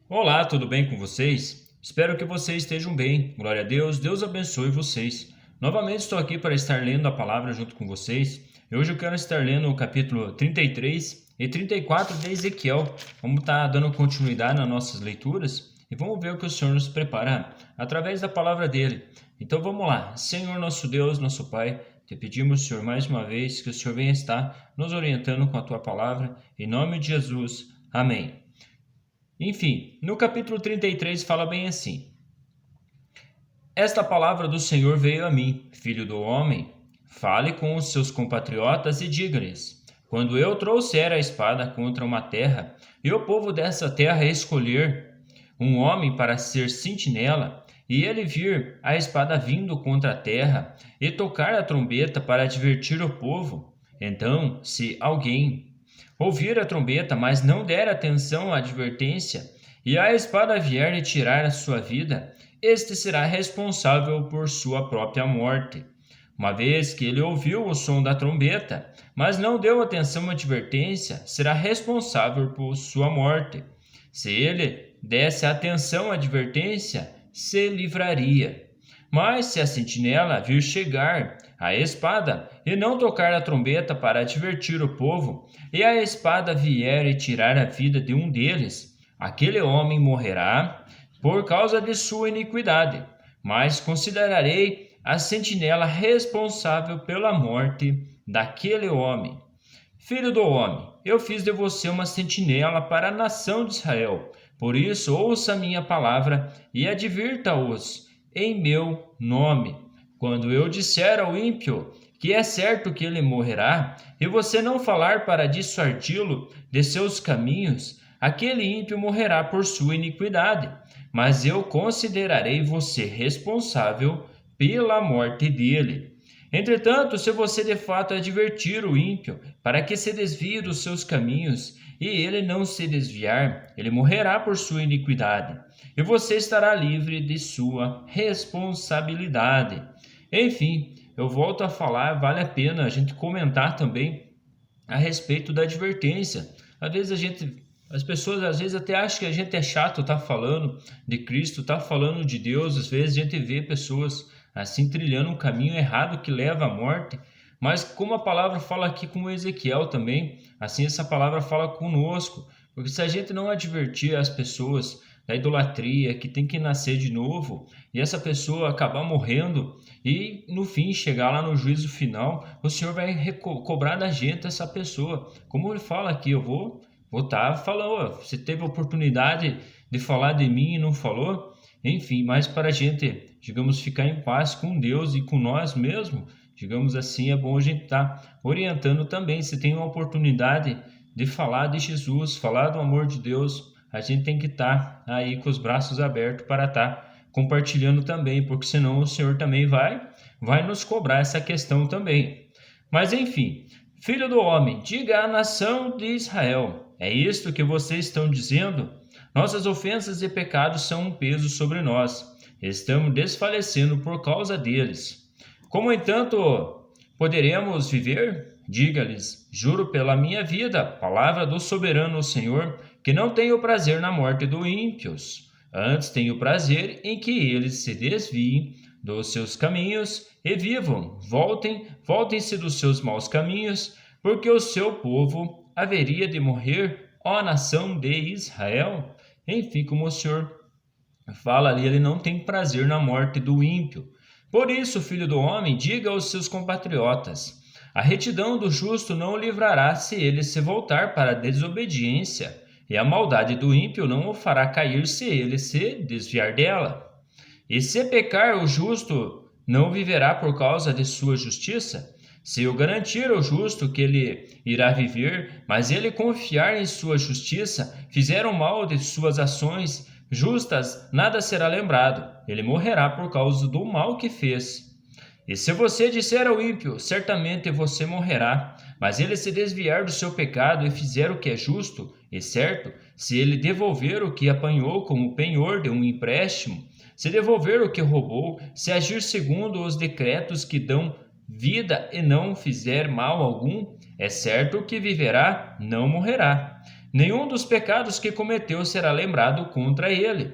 Olá, tudo bem com vocês? Espero que vocês estejam bem. Glória a Deus, Deus abençoe vocês. Novamente estou aqui para estar lendo a palavra junto com vocês. E hoje eu quero estar lendo o capítulo 33 e 34 de Ezequiel. Vamos estar dando continuidade nas nossas leituras e vamos ver o que o Senhor nos prepara através da palavra dele. Então vamos lá. Senhor nosso Deus, nosso Pai, te pedimos, Senhor, mais uma vez que o Senhor venha estar nos orientando com a tua palavra. Em nome de Jesus. Amém. Enfim, no capítulo 33 fala bem assim: Esta palavra do Senhor veio a mim, filho do homem. Fale com os seus compatriotas e diga-lhes: Quando eu trouxer a espada contra uma terra, e o povo dessa terra escolher um homem para ser sentinela, e ele vir a espada vindo contra a terra, e tocar a trombeta para advertir o povo, então, se alguém ouvir a trombeta, mas não der atenção à advertência, e a espada vier e tirar a sua vida, este será responsável por sua própria morte. Uma vez que ele ouviu o som da trombeta, mas não deu atenção à advertência, será responsável por sua morte. Se ele desse atenção à advertência, se livraria. Mas se a sentinela vir chegar a espada e não tocar a trombeta para advertir o povo, e a espada vier e tirar a vida de um deles, aquele homem morrerá por causa de sua iniquidade, mas considerarei a sentinela responsável pela morte daquele homem. Filho do homem, eu fiz de você uma sentinela para a nação de Israel. Por isso, ouça a minha palavra e advirta-os em meu nome. Quando eu disser ao ímpio que é certo que ele morrerá, e você não falar para dissuadi-lo de seus caminhos, aquele ímpio morrerá por sua iniquidade. Mas eu considerarei você responsável pela morte dele. Entretanto, se você de fato advertir o ímpio para que se desvie dos seus caminhos, e ele não se desviar, ele morrerá por sua iniquidade, e você estará livre de sua responsabilidade. Enfim, eu volto a falar, vale a pena a gente comentar também a respeito da advertência. Às vezes as pessoas às vezes até acham que a gente é chato, tá falando de Cristo, tá falando de Deus. Às vezes a gente vê pessoas assim trilhando um caminho errado que leva à morte. Mas como a palavra fala aqui com o Ezequiel também, assim essa palavra fala conosco, porque se a gente não advertir as pessoas da idolatria, que tem que nascer de novo, e essa pessoa acabar morrendo, e no fim chegar lá no juízo final, o Senhor vai cobrar da gente essa pessoa. Como ele fala aqui, eu vou estar falando, você teve a oportunidade de falar de mim e não falou? Enfim, mas para a gente, digamos, ficar em paz com Deus e com nós mesmos, digamos assim, é bom a gente estar orientando também. Se tem uma oportunidade de falar de Jesus, falar do amor de Deus, a gente tem que estar aí com os braços abertos para estar compartilhando também, porque senão o Senhor também vai nos cobrar essa questão também. Mas enfim, filho do homem, diga à nação de Israel: é isto que vocês estão dizendo? Nossas ofensas e pecados são um peso sobre nós. Estamos desfalecendo por causa deles. Como, entanto, poderemos viver? Diga-lhes: juro pela minha vida, palavra do soberano Senhor, que não tenho prazer na morte dos ímpios. Antes tenho prazer em que eles se desviem dos seus caminhos e vivam. Voltem-se dos seus maus caminhos, porque o seu povo haveria de morrer, ó nação de Israel. Enfim, como o Senhor fala ali, ele não tem prazer na morte do ímpio. Por isso, filho do homem, diga aos seus compatriotas: a retidão do justo não o livrará se ele se voltar para a desobediência, e a maldade do ímpio não o fará cair se ele se desviar dela. E se pecar o justo, não viverá por causa de sua justiça? Se eu garantir ao justo que ele irá viver, mas ele confiar em sua justiça, fizer o mal de suas ações justas, nada será lembrado. Ele morrerá por causa do mal que fez. E se você disser ao ímpio: certamente você morrerá, mas ele se desviar do seu pecado e fizer o que é justo e certo, se ele devolver o que apanhou como penhor de um empréstimo, se devolver o que roubou, se agir segundo os decretos que dão vida e não fizer mal algum, é certo que viverá, não morrerá. Nenhum dos pecados que cometeu será lembrado contra ele.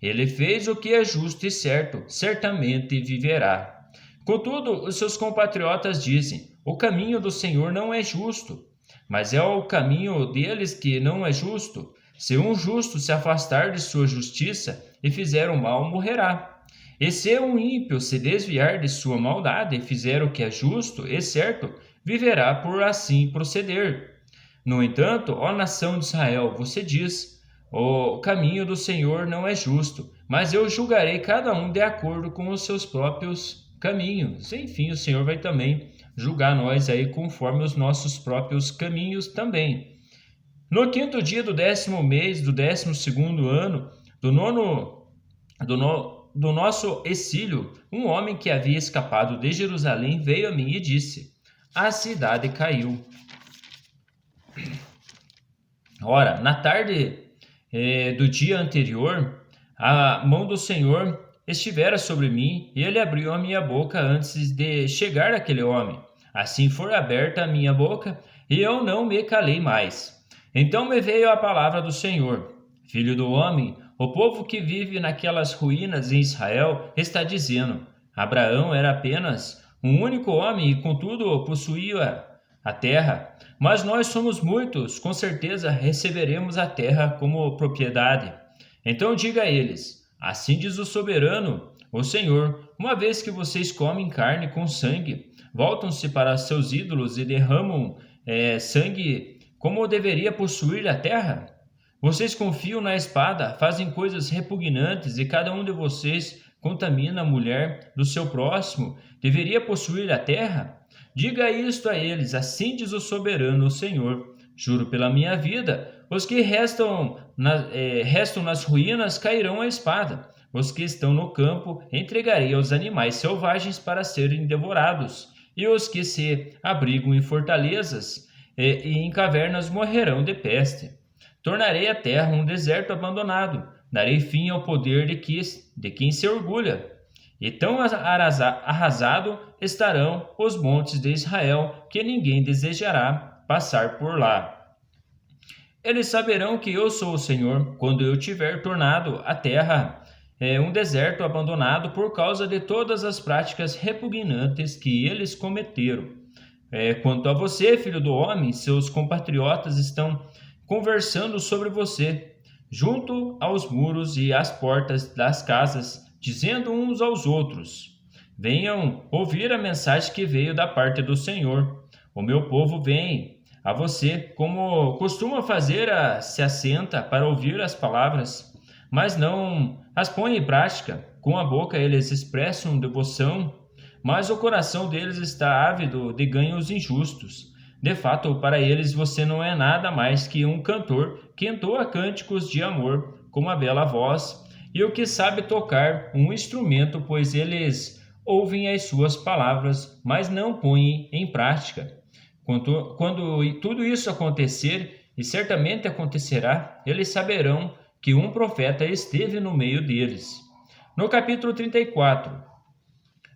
Ele fez o que é justo e certo, certamente viverá. Contudo, os seus compatriotas dizem: o caminho do Senhor não é justo. Mas é o caminho deles que não é justo. Se um justo se afastar de sua justiça e fizer o mal, morrerá. E se um ímpio se desviar de sua maldade e fizer o que é justo e certo, viverá por assim proceder. No entanto, ó nação de Israel, você diz: o caminho do Senhor não é justo, mas eu julgarei cada um de acordo com os seus próprios caminhos. Enfim, o Senhor vai também julgar nós aí conforme os nossos próprios caminhos também. No quinto dia do 10º mês do 12º ano do nosso exílio, um homem que havia escapado de Jerusalém veio a mim e disse: a cidade caiu. Ora, na tarde do dia anterior, a mão do Senhor estivera sobre mim, e ele abriu a minha boca antes de chegar aquele homem. Assim foi aberta a minha boca, e eu não me calei mais. Então me veio a palavra do Senhor: filho do homem, o povo que vive naquelas ruínas em Israel está dizendo: Abraão era apenas um único homem e contudo possuía a terra. Mas nós somos muitos, com certeza receberemos a terra como propriedade. Então diga a eles: assim diz o soberano, o Senhor, uma vez que vocês comem carne com sangue, voltam-se para seus ídolos e derramam sangue como deveria possuir a terra? Vocês confiam na espada, fazem coisas repugnantes e cada um de vocês contamina a mulher do seu próximo. Deveria possuir a terra? Diga isto a eles: assim diz o soberano, o Senhor. Juro pela minha vida, os que restam nas ruínas cairão à espada. Os que estão no campo entregarei aos animais selvagens para serem devorados. E os que se abrigam em fortalezas e em cavernas morrerão de peste. Tornarei a terra um deserto abandonado. Darei fim ao poder de quem se orgulha. E tão arrasado estarão os montes de Israel que ninguém desejará passar por lá. Eles saberão que eu sou o Senhor quando eu tiver tornado a terra um deserto abandonado por causa de todas as práticas repugnantes que eles cometeram. Quanto a você, filho do homem, seus compatriotas estão conversando sobre você, junto aos muros e às portas das casas, dizendo uns aos outros: venham ouvir a mensagem que veio da parte do Senhor. O meu povo vem a você, como costuma fazer, se assenta para ouvir as palavras, mas não as põe em prática. Com a boca eles expressam devoção, mas o coração deles está ávido de ganhos injustos. De fato, para eles você não é nada mais que um cantor que entoa cânticos de amor com uma bela voz, e o que sabe tocar um instrumento, pois eles ouvem as suas palavras, mas não põem em prática. Quando tudo isso acontecer, e certamente acontecerá, eles saberão que um profeta esteve no meio deles. No capítulo 34,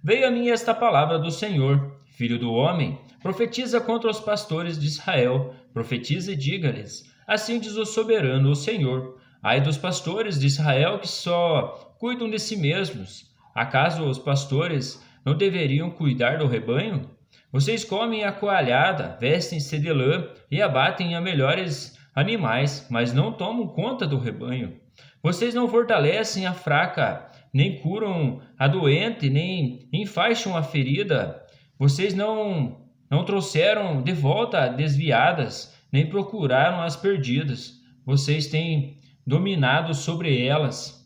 veio a mim esta palavra do Senhor: filho do homem, profetiza contra os pastores de Israel, profetiza e diga-lhes: assim diz o soberano, o Senhor: ai dos pastores de Israel que só cuidam de si mesmos. Acaso os pastores não deveriam cuidar do rebanho? Vocês comem a coalhada, vestem-se de lã e abatem a melhores animais, mas não tomam conta do rebanho. Vocês não fortalecem a fraca, nem curam a doente, nem enfaixam a ferida. Vocês não trouxeram de volta desviadas, nem procuraram as perdidas. Vocês têm dominado sobre elas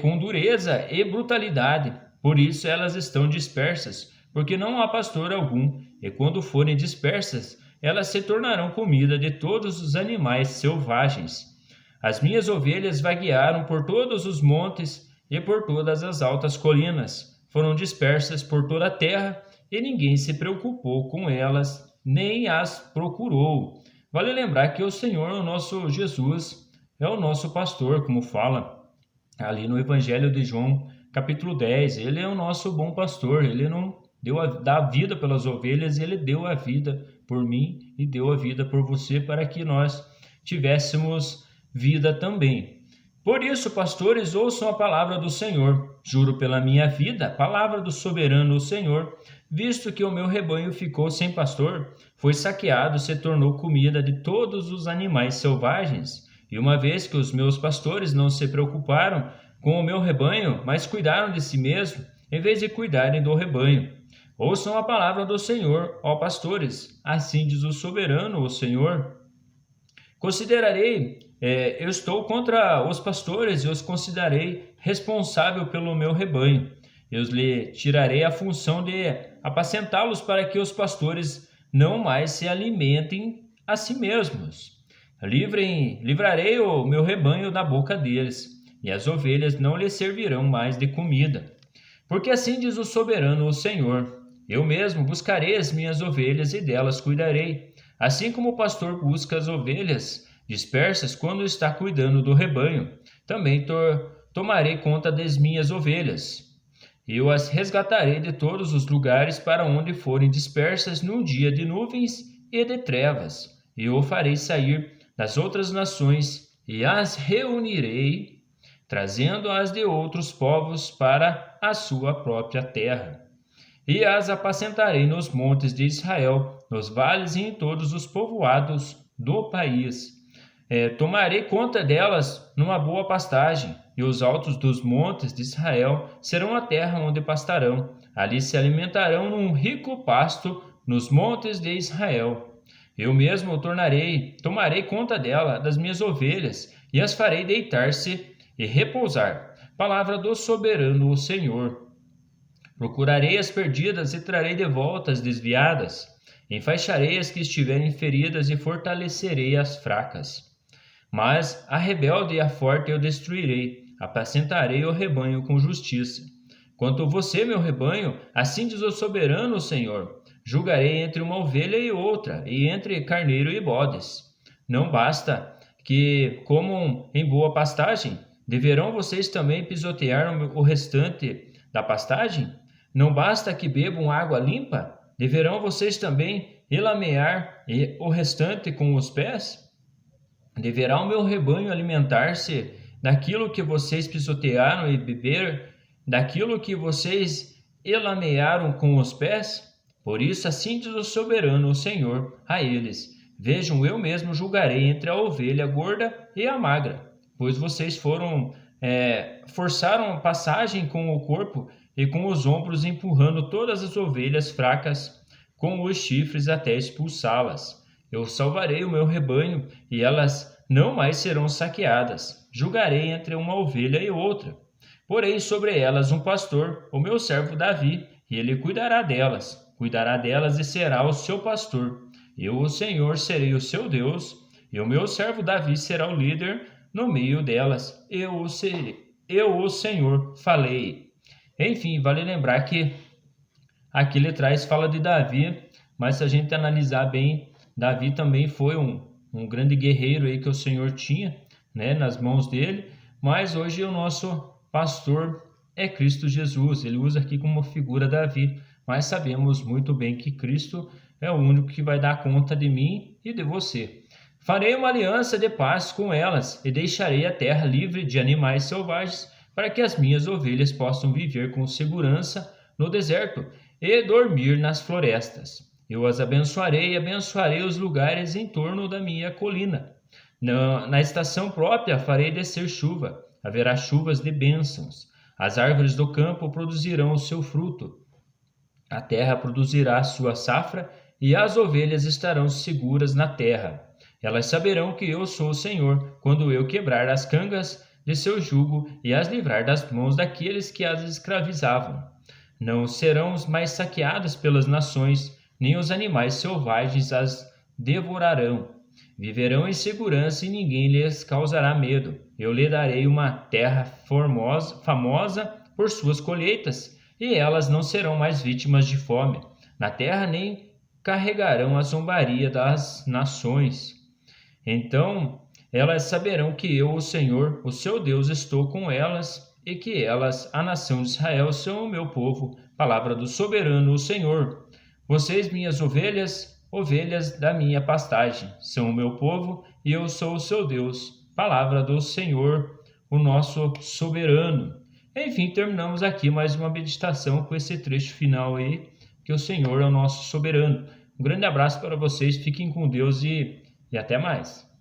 com dureza e brutalidade. Por isso elas estão dispersas, porque não há pastor algum. E quando forem dispersas, elas se tornarão comida de todos os animais selvagens. As minhas ovelhas vaguearam por todos os montes e por todas as altas colinas. Foram dispersas por toda a terra, e ninguém se preocupou com elas, nem as procurou. Vale lembrar que o Senhor, o nosso Jesus, é o nosso pastor, como fala ali no Evangelho de João, capítulo 10. Ele é o nosso bom pastor, ele não dá a vida pelas ovelhas, ele deu a vida por mim e deu a vida por você para que nós tivéssemos vida também. Por isso, pastores, ouçam a palavra do Senhor. Juro pela minha vida, palavra do soberano Senhor, visto que o meu rebanho ficou sem pastor, foi saqueado, se tornou comida de todos os animais selvagens. E uma vez que os meus pastores não se preocuparam com o meu rebanho, mas cuidaram de si mesmos, em vez de cuidarem do rebanho. Ouçam a palavra do Senhor, ó pastores, assim diz o soberano, o Senhor. Eu estou contra os pastores e os considerarei responsável pelo meu rebanho. Eu lhe tirarei a função de apacentá-los para que os pastores não mais se alimentem a si mesmos. Livrarei o meu rebanho da boca deles, e as ovelhas não lhes servirão mais de comida. Porque assim diz o soberano, o Senhor: eu mesmo buscarei as minhas ovelhas e delas cuidarei, assim como o pastor busca as ovelhas dispersas quando está cuidando do rebanho. Também tomarei conta das minhas ovelhas. Eu as resgatarei de todos os lugares para onde forem dispersas num dia de nuvens e de trevas. Eu o farei sair das outras nações e as reunirei, trazendo-as de outros povos para a sua própria terra. E as apacentarei nos montes de Israel, nos vales e em todos os povoados do país. Tomarei conta delas numa boa pastagem, e os altos dos montes de Israel serão a terra onde pastarão. Ali se alimentarão num rico pasto nos montes de Israel. Eu mesmo tomarei conta das minhas ovelhas, e as farei deitar-se e repousar. Palavra do soberano, o Senhor. Procurarei as perdidas e trarei de volta as desviadas. Enfaixarei as que estiverem feridas e fortalecerei as fracas. Mas a rebelde e a forte eu destruirei, apacentarei o rebanho com justiça. Quanto a você, meu rebanho, assim diz o soberano Senhor, julgarei entre uma ovelha e outra, e entre carneiro e bodes. Não basta que comam em boa pastagem? Deverão vocês também pisotear o restante da pastagem? Não basta que bebam água limpa? Deverão vocês também elamear o restante com os pés? Deverá o meu rebanho alimentar-se daquilo que vocês pisotearam e beber daquilo que vocês elamearam com os pés? Por isso, assim diz o soberano, o Senhor, a eles: vejam, eu mesmo julgarei entre a ovelha gorda e a magra, pois vocês forçaram a passagem com o corpo e com os ombros, empurrando todas as ovelhas fracas com os chifres até expulsá-las. Eu salvarei o meu rebanho e elas não mais serão saqueadas. Julgarei entre uma ovelha e outra. Porei sobre elas um pastor, o meu servo Davi, e ele cuidará delas e será o seu pastor. Eu, o Senhor, serei o seu Deus, e o meu servo Davi será o líder no meio delas. Eu, o Senhor, falei. Enfim, vale lembrar que aqui ele fala de Davi, mas se a gente analisar bem, Davi também foi um grande guerreiro aí que o Senhor tinha, né, nas mãos dele, mas hoje o nosso pastor é Cristo Jesus. Ele usa aqui como figura Davi, mas sabemos muito bem que Cristo é o único que vai dar conta de mim e de você. Farei uma aliança de paz com elas e deixarei a terra livre de animais selvagens para que as minhas ovelhas possam viver com segurança no deserto e dormir nas florestas. Eu as abençoarei e abençoarei os lugares em torno da minha colina. Na estação própria farei descer chuva, haverá chuvas de bênçãos. As árvores do campo produzirão o seu fruto. A terra produzirá a sua safra e as ovelhas estarão seguras na terra. Elas saberão que eu sou o Senhor, quando eu quebrar as cangas de seu jugo e as livrar das mãos daqueles que as escravizavam. Não serão mais saqueadas pelas nações, nem os animais selvagens as devorarão. Viverão em segurança e ninguém lhes causará medo. Eu lhe darei uma terra famosa por suas colheitas, e elas não serão mais vítimas de fome. Na terra nem carregarão a zombaria das nações. Então elas saberão que eu, o Senhor, o seu Deus, estou com elas, e que elas, a nação de Israel, são o meu povo. Palavra do soberano, o Senhor. Vocês, minhas ovelhas, ovelhas da minha pastagem, são o meu povo, e eu sou o seu Deus. Palavra do Senhor, o nosso soberano. Enfim, terminamos aqui mais uma meditação com esse trecho final aí, que o Senhor é o nosso soberano. Um grande abraço para vocês, fiquem com Deus e até mais.